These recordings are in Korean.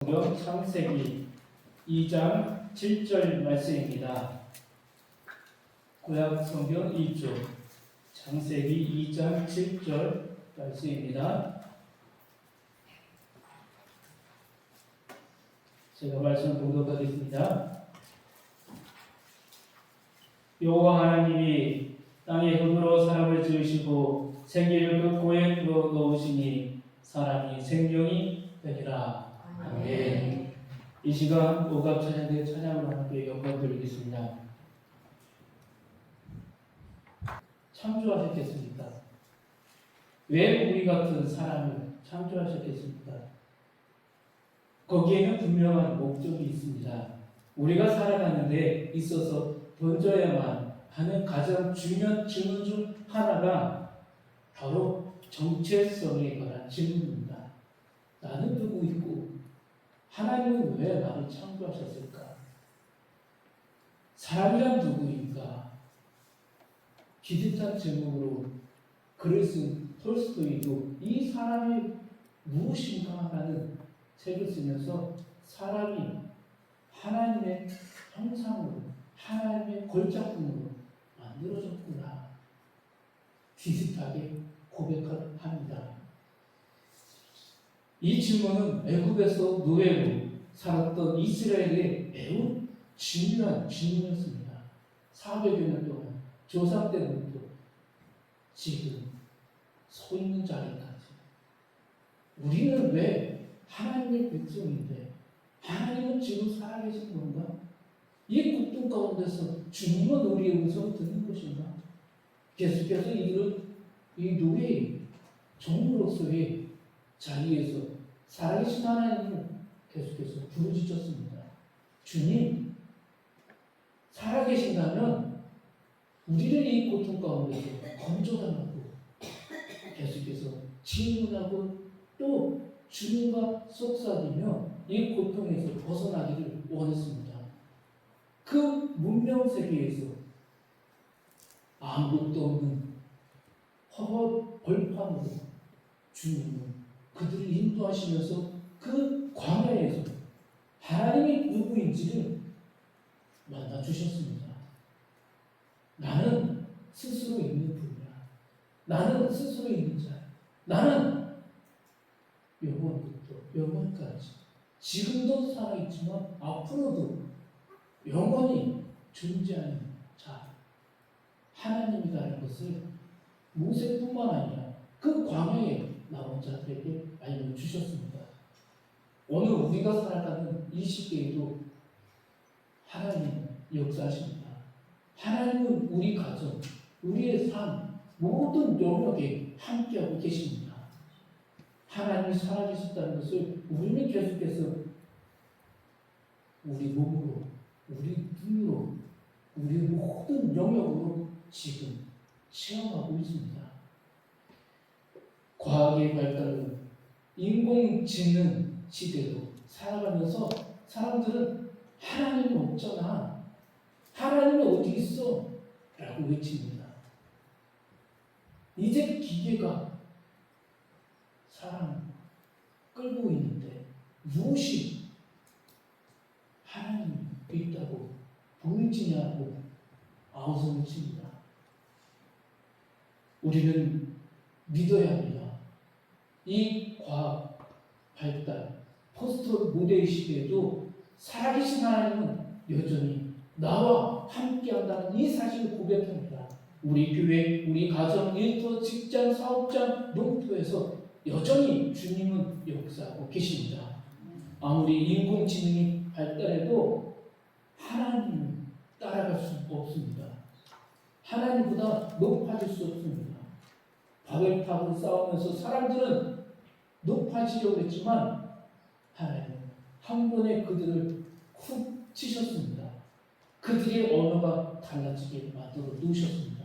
성경 창세기 2장 7절 말씀입니다. 구약 성경 2조 창세기 2장 7절 말씀입니다. 제가 말씀 봉독하겠습니다. 여호와 하나님이 땅에 흙으로 사람을 지으시고 생기를 그 고에 불어 넣으시니 사람이 생명이 되니라. 아멘. 이 시간 오갑 찬양대 찬양으로 함께 영광 돌리겠습니다. 창조하셨겠습니까? 왜 우리 같은 사람을 창조하셨겠습니까? 거기에는 분명한 목적이 있습니다. 우리가 살아가는 데 있어서 던져야만 하는 가장 중요한 질문 중 하나가 바로 정체성에 관한 질문입니다. 나는 누구이고 하나님은 왜 나를 창조하셨을까? 사람이란 누구인가? 기듯한 제목으로 글을 쓴 톨스토이도 이 사람이 무엇인가 하는 책을 쓰면서 사람이 하나님의 형상으로 하나님의 걸작품으로 만들어졌구나 비슷하게 고백합니다. 이 질문은 애굽에서 노예로 살았던 이스라엘의 매우 중요한 질문이었습니다. 400여 년 동안 조상 때부터 지금 서 있는 자리까지 우리는 왜 하나님의 백성인데 하나님은 지금 살아계신 건가? 이 고통 가운데서 주님은 우리의 음성을 듣는 것인가? 계속해서 이들은 이 노예의 종으로서의 자리에서 살아계신 하나님을 계속해서 부르짖었습니다. 주님, 살아계신다면 우리를 이 고통 가운데서 건져달라고 계속해서 질문하고 또 주님과 속삭이며 이 고통에서 벗어나기를 원했습니다. 그 문명 세계에서 아무것도 없는 허허 벌판으로 주님은 그들을 인도하시면서 그 광야에서 하나님이 누구인지를 만나주셨습니다. 나는 스스로 있는 분이야. 나는 스스로 있는 자야. 나는 영원부터 영원까지 지금도 살아있지만 앞으로도 영원히 존재하는 자 하나님이라는 것을 모세뿐만 아니라 그 광야에 나온 자들에게 알려주셨습니다. 오늘 우리가 살아가는 이 시대에도 하나님은 역사하십니다. 하나님은 우리 가정, 우리의 삶, 모든 영역에 함께하고 계십니다. 하나님이 살아계셨다는 것을 우리는 계속해서 우리 몸으로, 우리 눈으로, 우리 모든 영역으로 지금 체험하고 있습니다. 과학의 발달은 인공지능 시대로 살아가면서 사람들은 하나님은 없잖아. 하나님은 어디 있어? 라고 외칩니다. 이제 기계가 사람을 끌고 있는데 무엇이 하나님이 있다고 보이지냐고 아우성을 칩니다. 우리는 믿어야 합니다. 이 과학 발달, 포스트 모데의 시대에도 살아계신 하나님은 여전히 나와 함께한다는 이 사실을 고백합니다. 우리 교회, 우리 가정, 일터, 직장, 사업장, 농토에서 여전히 주님은 역사하고 계십니다. 아무리 인공지능이 발달해도 하나님을 따라갈 수 없습니다. 하나님보다 높아질 수 없습니다. 바벨탑을 쌓으면서 사람들은 높아지려고 했지만 하나님은 한 번에 그들을 쿡 치셨습니다. 그들의 언어가 달라지게 만들어 놓으셨습니다.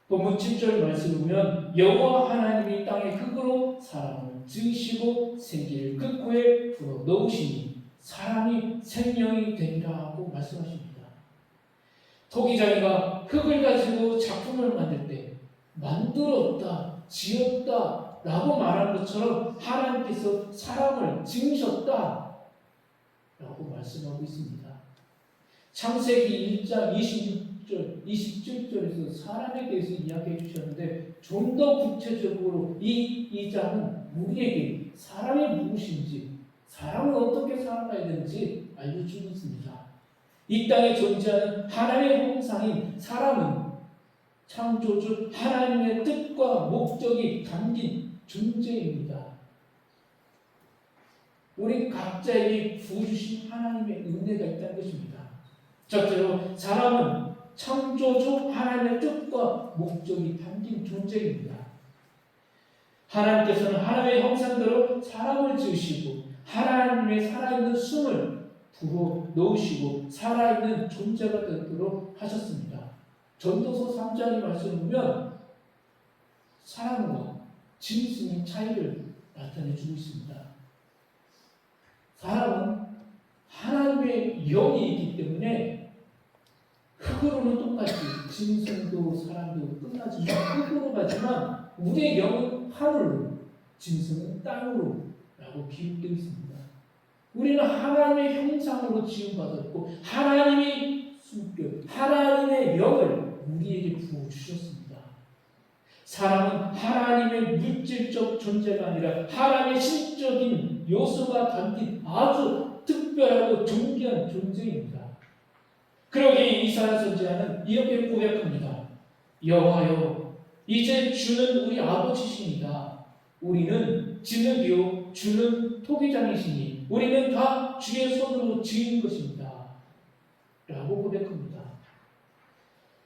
본문 7절 말씀을 보면 여호와 하나님이 땅의 흙으로 사람을 지으시고 생기를 그 코에 불어 넣으시니 사람이 생명이 되리라고 말씀하십니다. 토기장이가 흙을 가지고 작품을 만들 때 만들었다, 지었다 라고 말한 것처럼 하나님께서 사람을 지으셨다 라고 말씀하고 있습니다. 창세기 1장 26절, 27절에서 사람에 대해서 이야기해 주셨는데 좀 더 구체적으로 이 장은 우리에게 사람이 무엇인지, 사람은 어떻게 살아가야 되는지 알려주고 있습니다. 이 땅에 존재하는 하나님의 형상인 사람은 창조주 하나님의 뜻과 목적이 담긴 존재입니다. 우리 각자에게 부어주신 하나님의 은혜가 있다는 것입니다. 첫째로 사람은 창조주 하나님의 뜻과 목적이 담긴 존재입니다. 하나님께서는 하나님의 형상대로 사람을 지으시고 하나님의 살아있는 숨을 불어 넣으시고 살아있는 존재가 되도록 하셨습니다. 전도서 3장의 말씀을 보면 사람과 짐승의 차이를 나타내주고 있습니다. 사람은 하나님의 영이 있기 때문에 흙으로는 똑같이 짐승도 사람도 끝나지만 흙으로 가지만 우리의 영은 하늘로, 짐승은 땅으로 라고 기록되어 있습니다. 우리는 하나님의 형상으로 지음받았고 하나님의 성격, 하나님의 영을 우리에게 부어주셨습니다. 사람은 하나님의 물질적 존재가 아니라 하나님의 신적인 요소가 담긴 아주 특별하고 존귀한 존재입니다. 그러기에 이사야 선지자는 이렇게 고백합니다. 여호와여, 이제 주는 우리 아버지시니다. 우리는 진흙이요 주는 토기장이시니 우리는 다 주의 손으로 지은 것입니다. 라고 고백합니다.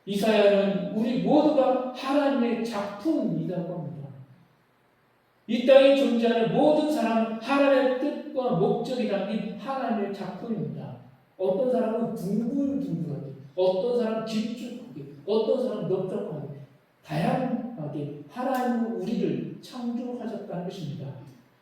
이사야는 우리 모두가 하나님의 작품이라고 합니다. 이 땅에 존재하는 모든 사람은 하나님의 뜻과 목적이 담긴 하나님의 작품입니다. 어떤 사람은 둥글둥글하게, 어떤 사람은 길쭉하게, 어떤 사람은 넓적하게, 다양하게 하나님은 우리를 창조하셨다는 것입니다.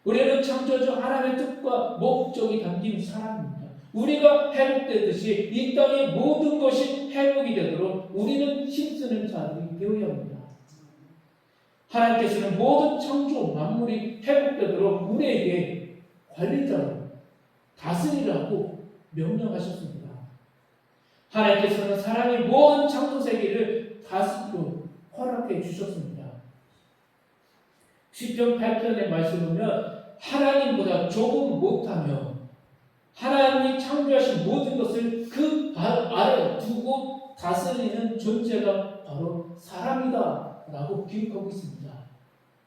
우리는 창조주 하나님의 뜻과 목적이 담긴 사람입니다. 우리가 회복되듯이 이 땅의 모든 것이 회복이 되도록 우리는 힘쓰는 자들이 되어야 합니다. 하나님께서는 모든 창조 만물이 회복되도록 우리에게 관리자로 다스리라고 명령하셨습니다. 하나님께서는 사람이 모든 창조 세계를 다스리도록 허락해 주셨습니다. 시편 8편의 말씀을 보면 하나님보다 조금 못하며 하나님이 창조하신 모든 것을 그 발 아래 두고 다스리는 존재가 바로 사람이다 라고 기록하고 있습니다.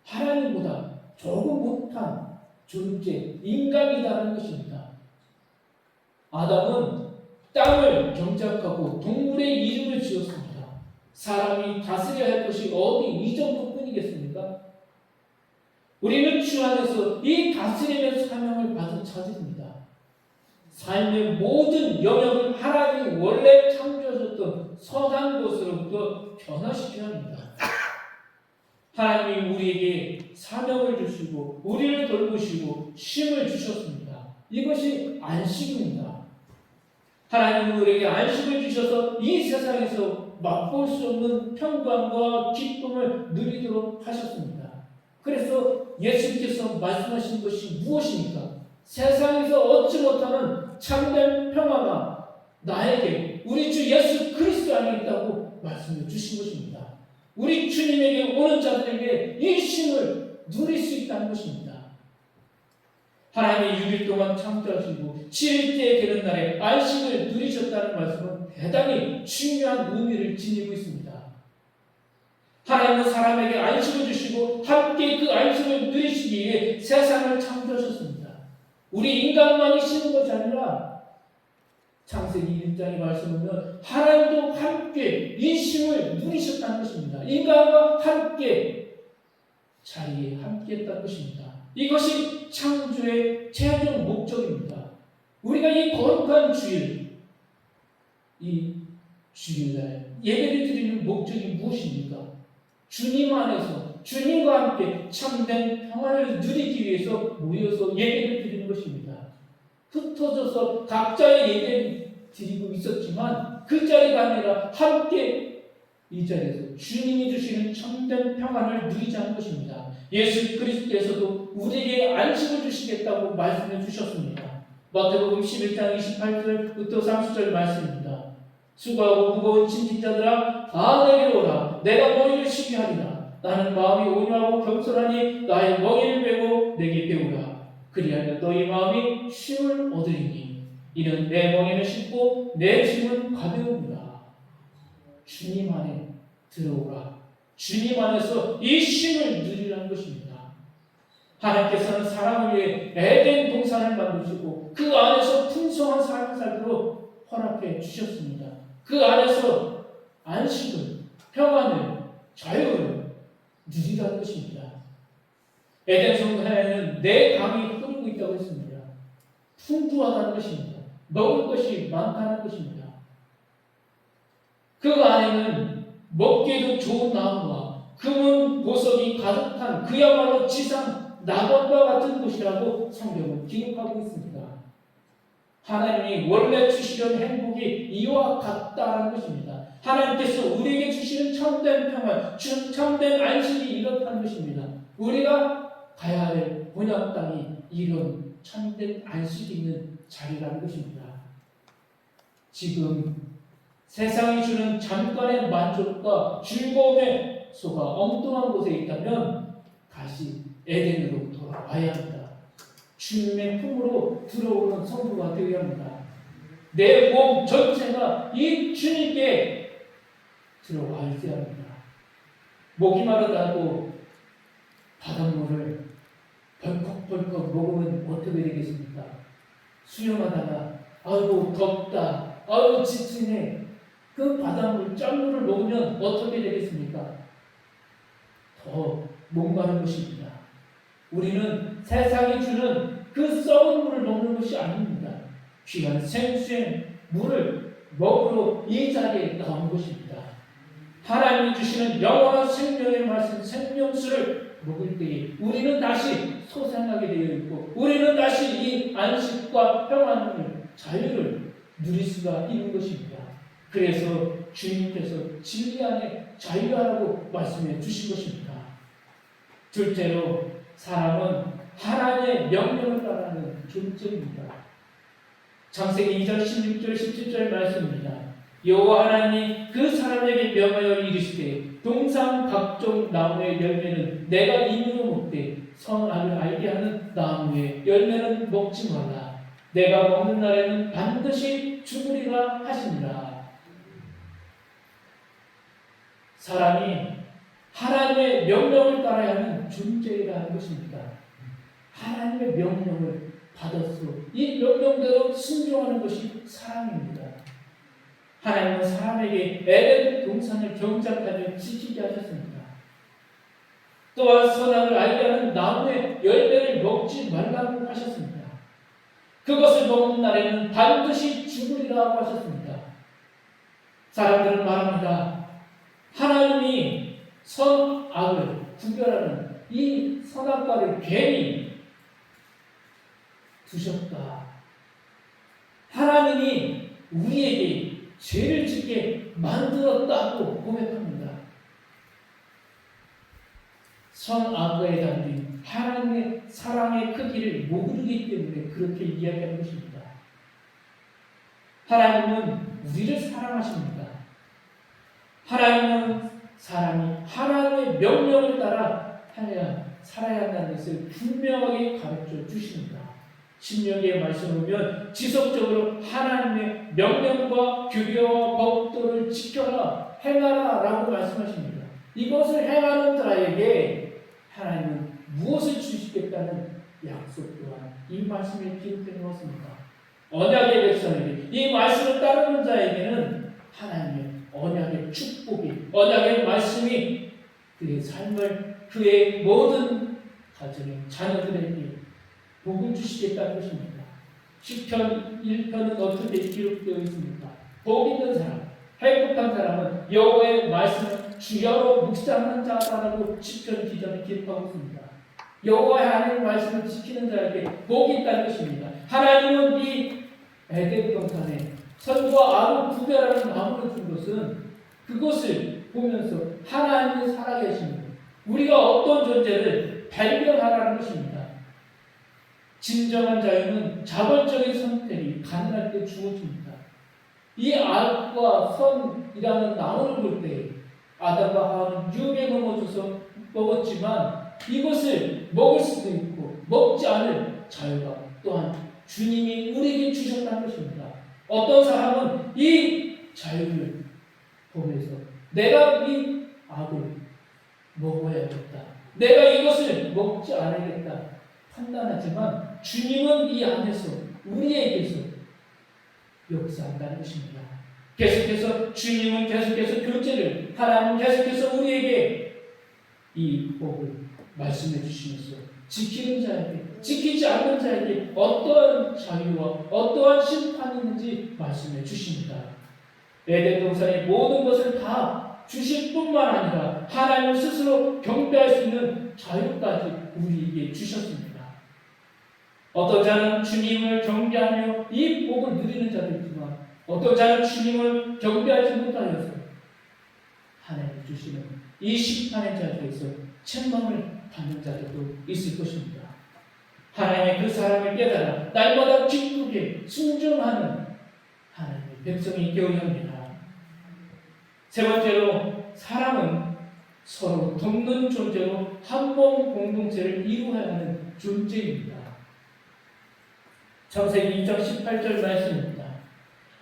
하나님보다 조금 못한 존재, 인간이다라는 것입니다. 아담은 땅을 경작하고 동물의 이름을 지었습니다. 사람이 다스려야 할 것이 어디 이 정도뿐이겠습니까? 우리는 주 안에서 이 다스림의 사명을 받은 자들입니다. 삶의 모든 영역을 하나님이 원래 창조하셨던 선한 것으로부터 변화시켜야 합니다. 하나님이 우리에게 사명을 주시고 우리를 돌보시고 쉼을 주셨습니다. 이것이 안식입니다. 하나님은 우리에게 안식을 주셔서 이 세상에서 맛볼 수 없는 평강과 기쁨을 누리도록 하셨습니다. 그래서 예수님께서 말씀하신 것이 무엇입니까? 세상에서 얻지 못하는 참된 평화가 나에게 우리 주 예수 그리스도 안에 있다고 말씀해 주신 것입니다. 우리 주님에게 오는 자들에게 이 쉼을 누릴 수 있다는 것입니다. 하나님이 6일 동안 창조하시고 7일째 되는 날에 안식을 누리셨다는 말씀은 대단히 중요한 의미를 지니고 있습니다. 하나님은 사람에게 안식을 주시고 함께 그 안식을 누리시기 위해 세상을 창조하셨습니다. 우리 인간만이 쉬는 것이 아니라 창세기 1장의 말씀을 보면 하나님도 함께 이 쉼을 누리셨다는 것입니다. 인간과 함께 자리에 함께 했다는 것입니다. 이것이 창조의 최종 목적입니다. 우리가 이 거룩한 주일, 이 주일날 예배를 드리는 목적이 무엇입니까? 주님 안에서 주님과 함께 참된 평안을 누리기 위해서 모여서 예배를 드리는 것입니다. 흩어져서 각자의 예배를 드리고 있었지만 그 자리가 아니라 함께 이 자리에서 주님이 주시는 참된 평안을 누리자는 것입니다. 예수 그리스도께서도 우리에게 안식을 주시겠다고 말씀해 주셨습니다. 마태복음 11장 28절부터 30절 말씀입니다. 수고하고 무거운 짐진 자들아 다 내게로 오라. 내가 너희를 쉬게 하리라. 나는 마음이 온유하고 겸손하니 나의 멍에를 메고 내게 배우라. 그리하면 너희 마음이 쉼을 얻으리니 이는 내 멍에는 쉽고 내 짐은 가벼우니라. 주님 안에 들어오라. 주님 안에서 이 쉼을 누리라는 것입니다. 하나님께서는 사람을 위해 에덴 동산을 만드시고 그 안에서 풍성한 삶을 살도록 허락해 주셨습니다. 그 안에서 안식을, 평안을, 자유를 누리라는 것입니다. 에덴 동산에는 네 강이 흐르고 있다고 했습니다. 풍부하다는 것입니다. 먹을 것이 많다는 것입니다. 그 안에는 먹기에도 좋은 나무와 금은 보석이 가득한 그야말로 지상 낙원과 같은 곳이라고 성경은 기록하고 있습니다. 하나님이 원래 주시려는 행복이 이와 같다는 것입니다. 하나님께서 우리에게 주시는 참된 평안, 참된 안식이 이렇다는 것입니다. 우리가 가야 할 본향 땅이 이런 참된 안식이 있는 자리라는 것입니다. 지금 세상이 주는 잠깐의 만족과 즐거움에 속아 엉뚱한 곳에 있다면 다시 에덴으로 돌아와야 합니다. 주님의 품으로 들어오는 성도가 되어야 합니다. 내 몸 전체가 이 주님께 들어와 있어야 합니다. 목이 마르다고 바닷물을 벌컥벌컥 먹으면 어떻게 되겠습니까? 수영하다가 아이고 덥다, 아이고 지치네, 그 바닷물 짠물을 먹으면 어떻게 되겠습니까? 더 목마른 것입니다. 우리는 세상이 주는 그 썩은 물을 먹는 것이 아닙니다. 귀한 생수의 물을 먹으러 이 자리에 나온 것입니다. 하나님이 주시는 영원한 생명의 말씀, 생명수를 먹을 때에 우리는 다시 소생하게 되어 있고 우리는 다시 이 안식과 평안을, 자유를 누릴 수가 있는 것입니다. 그래서 주님께서 진리 안에 자유하라고 말씀해 주신 것입니다. 둘째로 사람은 하나님의 명령을 따르는 존재입니다. 창세기 2장 16절 17절 말씀입니다. 여호와 하나님이 그 사람에게 명하여 이르시되 동산 각종 나무의 열매는 내가 인으로 먹되 선악을 알게 하는 나무의 열매는 먹지 말라. 내가 먹는 날에는 반드시 죽으리라 하시니라. 사람이 하나님의 명령을 따라야 하는 존재라는 것입니다. 하나님의 명령을 받아서 이 명령대로 순종하는 것이 사랑입니다. 하나님은 사람에게 에덴 동산을 경작하며 지키게 하셨습니다. 또한 선악을 알게 하는 나무의 열매를 먹지 말라고 하셨습니다. 그것을 먹는 날에는 반드시 죽으리라고 하셨습니다. 사람들은 말합니다. 하나님이 선악을 구별하는 이 선악과를 괜히 두셨다. 하나님이 우리에게 죄를 짓게 만들었다고 고백합니다. 선악과에 담긴 하나님의 사랑의 크기를 모르기 때문에 그렇게 이야기하는 것입니다. 하나님은 우리를 사랑하십니다. 하나님은 사람이 하나님의 명령을 따라 살아야 한다는 것을 분명하게 가르쳐 주십니다. 신명기의 말씀을 보면 지속적으로 하나님의 명령과 규례와 법도를 지켜라, 행하라 라고 말씀하십니다. 이것을 행하는 자에게 하나님은 무엇을 주시겠다는 약속 또한 이 말씀에 기록되어 있습니다. 언약의 백성에게, 이 말씀을 따르는 자에게는 하나님의 언약의 축복이, 언약의 말씀이 그의 삶을, 그의 모든 가정의 자녀들에게 복을 주시겠다는 것입니다. 시편 1편은 어떻게 기록되어 있습니까? 복 있는 사람, 행복한 사람은 여호와의 말씀을 주야로 묵상하는 자라고 시편 기전에 기록하고 있습니다. 여호와의 하나님의 말씀을 지키는 자에게 복이 있다는 것입니다. 하나님은 이 에덴 동산에 선과 악을 구별하는 나무를 준 것은 그것을 보면서 하나님이 살아계시는 우리가 어떤 존재를 발견하라는 것입니다. 진정한 자유는 자발적인 선택이 가능할 때 주어집니다. 이 악과 선이라는 나무를 볼 때 아담과 하와는 유혹에 넘어져서 먹었지만 이것을 먹을 수도 있고 먹지 않을 자유가 또한 주님이 우리에게 주셨다는 것입니다. 어떤 사람은 이 자유를 보면서 내가 이 악을 먹어야겠다, 내가 이것을 먹지 않아야겠다 판단하지만 주님은 이 안에서 우리에게서 역사한다는 것입니다. 계속해서 주님은 계속해서 교제를, 하나님은 계속해서 우리에게 이 법을 말씀해 주시면서 지키는 자에게, 지키지 않는 자에게 어떠한 자유와 어떠한 심판이 있는지 말씀해 주십니다. 에덴 동산의 모든 것을 다 주실 뿐만 아니라 하나님 스스로 경배할 수 있는 자유까지 우리에게 주셨습니다. 어떤 자는 주님을 경배하며 이 복을 누리는 자도 있지만 어떤 자는 주님을 경배하지 못하여서 하나님이 주시는 이 심판의 자리에서 책망을 받는 자들도 있을 것입니다. 하나님의 그 사랑을 깨달아 날마다 기쁘게 순종하는 하나님의 백성이 되어야 합니다. 세 번째로 사랑은 서로 돕는 존재로 한 몸 공동체를 이루어야 하는 존재입니다. 창세기 2장 18절 말씀입니다.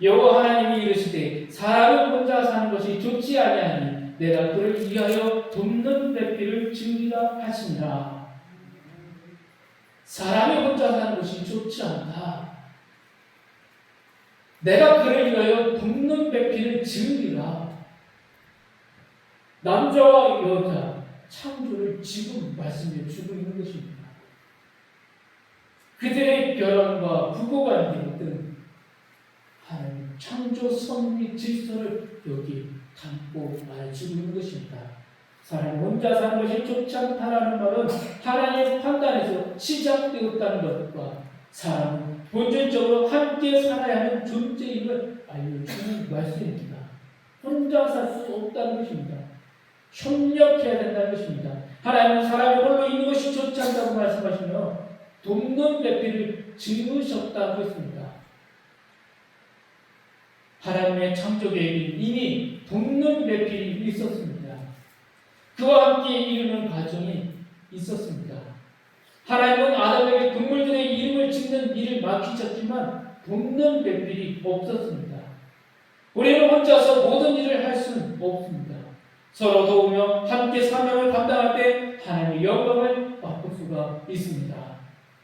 여호와 하나님이 이르시되 사람을 혼자 사는 것이 좋지 아니하니 내가 그를 위하여 돕는 배필을 지으리라 하시니라. 사람이 혼자 사는 것이 좋지 않다. 내가 그를 위하여 돕는 배필을 지으리라. 남자와 여자 창조를 지금 말씀해 주고 있는 것입니다. 그들의 결혼과 부부관계 등 하나님 창조 섭리 질서를 여기 담고 말해주고 있는 것입니다. 사람이 혼자 사는 것이 좋지 않다라는 말은 하나님의 판단에서 시작되었다는 것과 사람은 본질적으로 함께 살아야 하는 존재임을 알려주는 말씀입니다. 혼자 살 수 없다는 것입니다. 협력해야 된다는 것입니다. 하나님은 사람이 홀로 있는 것이 좋지 않다고 말씀하시며 돕는 배필을 지으셨다고 했습니다. 하나님의 창조 계획이 이미 돕는 배필이 있었습니다. 그와 함께 이루는 과정이 있었습니다. 하나님은 아담에게 동물들의 이름을 짓는 일을 맡기셨지만 돕는 배필이 없었습니다. 우리는 혼자서 모든 일을 할 수는 없습니다. 서로 도우며 함께 사명을 감당할 때 하나님의 영광을 맛볼 수가 있습니다.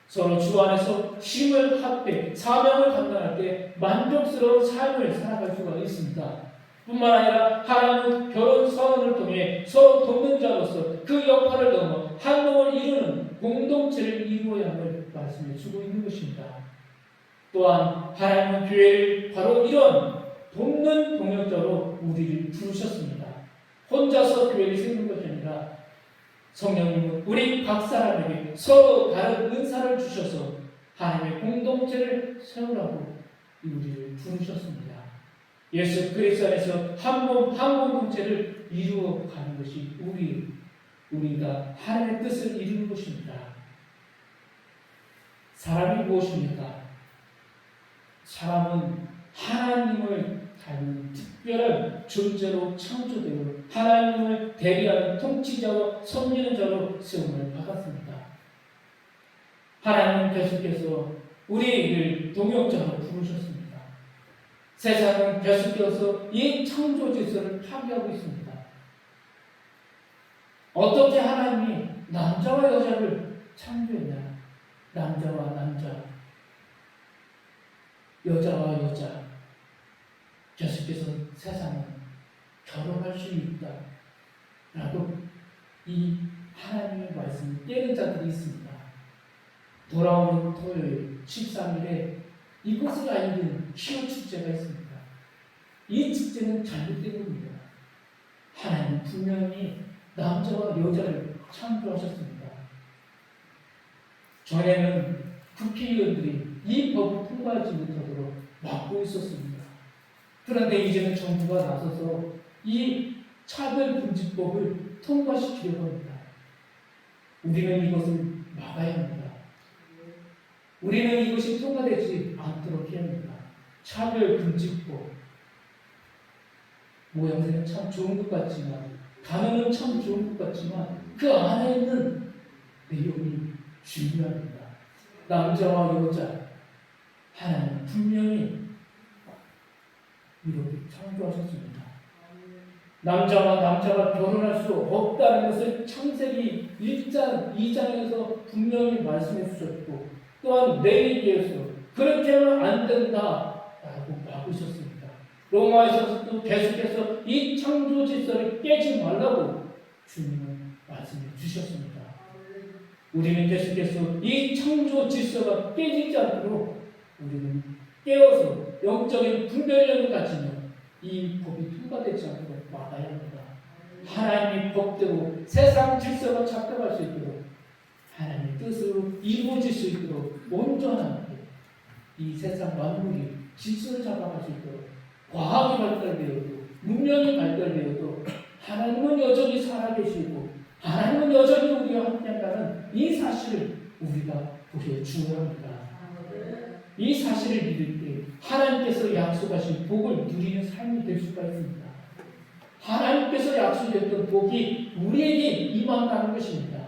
서로 주 안에서 힘을 합해 사명을 감당할 때 만족스러운 삶을 살아갈 수가 있습니다. 뿐만 아니라 하나님은 결혼 서원을 통해 서로 돕는 자로서 그 역할을 넘어 한 몸을 이루는 공동체를 이루어야 함을 말씀해 주고 있는 것입니다. 또한 하나님은 교회를 바로 이런 돕는 동역자로 우리를 부르셨습니다. 혼자서 교회를 세우는 것이 아니라 성령님은 우리 각 사람에게 서로 다른 은사를 주셔서 하나님의 공동체를 세우라고 우리를 부르셨습니다. 예수 그리스도 안에서 한 몸, 한 공동체를 이루어가는 것이 우리가 하나님의 뜻을 이루는 것입니다. 사람이 무엇입니까? 사람은 하나님을 닮은 특별한 존재로 창조되어 하나님을 대리하는 통치자와 섬기는 자로 세움을 받았습니다. 하나님은 계속해서 우리를 동역자로 부르셨습니다. 세상은 계속해서 이 창조 질서를 파괴하고 있습니다. 어떻게 하나님이 남자와 여자를 창조했냐? 남자와 남자, 여자와 여자. 계속해서 세상은 결혼할 수 있다 라고 이 하나님의 말씀을 깨는 자들이 있습니다. 돌아오는 토요일 13일에 이곳을 알리는 키워 축제가 있습니다. 이 축제는 잘못된 겁니다. 하나님은 분명히 남자와 여자를 창조하셨습니다. 전에는 국회의원들이 이 법을 통과하지 못하도록 막고 있었습니다. 그런데 이제는 정부가 나서서 이 차별금지법을 통과시키려고 합니다. 우리는 이것을 막아야 합니다. 우리는 이것이 통과되지 않도록 해야 합니다. 차별금지법. 모양새는 참 좋은 것 같지만, 단어는 참 좋은 것 같지만, 그 안에 있는 내용이 중요합니다. 남자와 여자, 하나님 분명히 이렇게 창조하셨습니다. 남자와 남자가 결혼할 수 없다는 것을 창세기 1장, 2장에서 분명히 말씀해 주셨고, 또한 레위기에서 그렇게 하면 안 된다라고 막으셨습니다. 로마에서도 계속해서 이 창조 질서를 깨지 말라고 주님은 말씀해 주셨습니다. 우리는 계속해서 이 창조 질서가 깨지지 않도록 우리는 깨어서 영적인 분별력을 가지면 이 법이 통과되지 않도록 막아야 합니다. 하나님의 법대로 세상 질서가 작동할 수 있도록, 하나님의 뜻으로 이루어질 수 있도록 온전하게 이 세상 만물이 질서를 잡아갈 수 있도록, 과학이 발달되어도 문명이 발달되어도 하나님은 여전히 살아계시고 하나님은 여전히 우리와 함께한다는 이 사실을 우리가 보여주어야 합니다. 이 사실을 믿을 때 하나님께서 약속하신 복을 누리는 삶이 될 수가 있습니다. 하나님께서 약속했던 복이 우리에게 임한다는 것입니다.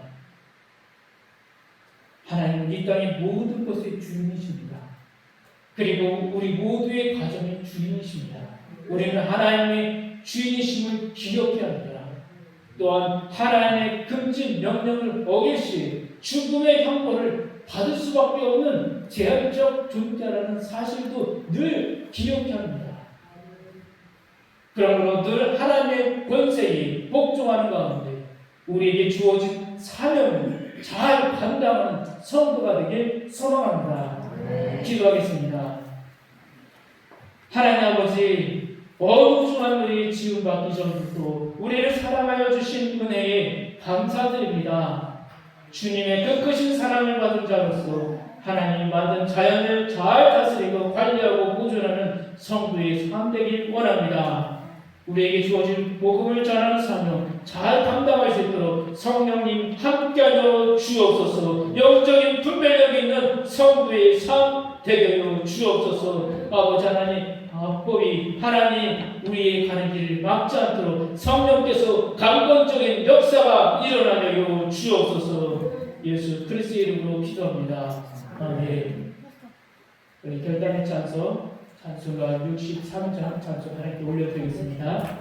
하나님은 이 땅의 모든 것의 주인이십니다. 그리고 우리 모두의 가정의 주인이십니다. 우리는 하나님의 주인이심을 기억해야 합니다. 또한 하나님의 금지 명령을 어길 시에 죽음의 형벌을 받을 수밖에 없는 제한적 존재라는 사실도 늘 기억해야 합니다. 그러므로 늘 하나님의 권세에 복종하는 가운데 우리에게 주어진 사명을 잘 감당하는 성도가 되길 소망합니다. 기도하겠습니다. 하나님 아버지, 어중한 우리 지음받기 전부터 우리를 사랑하여 주신 은혜에 감사드립니다. 주님의 끝크신 사랑을 받은 자로서 하나님 만든 자연을 잘 다스리고 관리하고 보존하는 성도의 삶 되길 원합니다. 우리에게 주어진 복음을 전하는 사명 잘 감당할 수 있도록 성령님 함께하여 주옵소서. 영적인 분별력 있는 성도의 삶 되게 하여 주옵소서. 아버지 하나님, 법이 하나님 우리의 가는 길을 막지 않도록 성령께서 강권적인 역사가 일어나게 하여 주옵소서. 예수 그리스도의 이름으로 기도합니다. 아멘. 우리 결단의 찬송, 찬송가 63장 찬송 하나님께 올려드리겠습니다.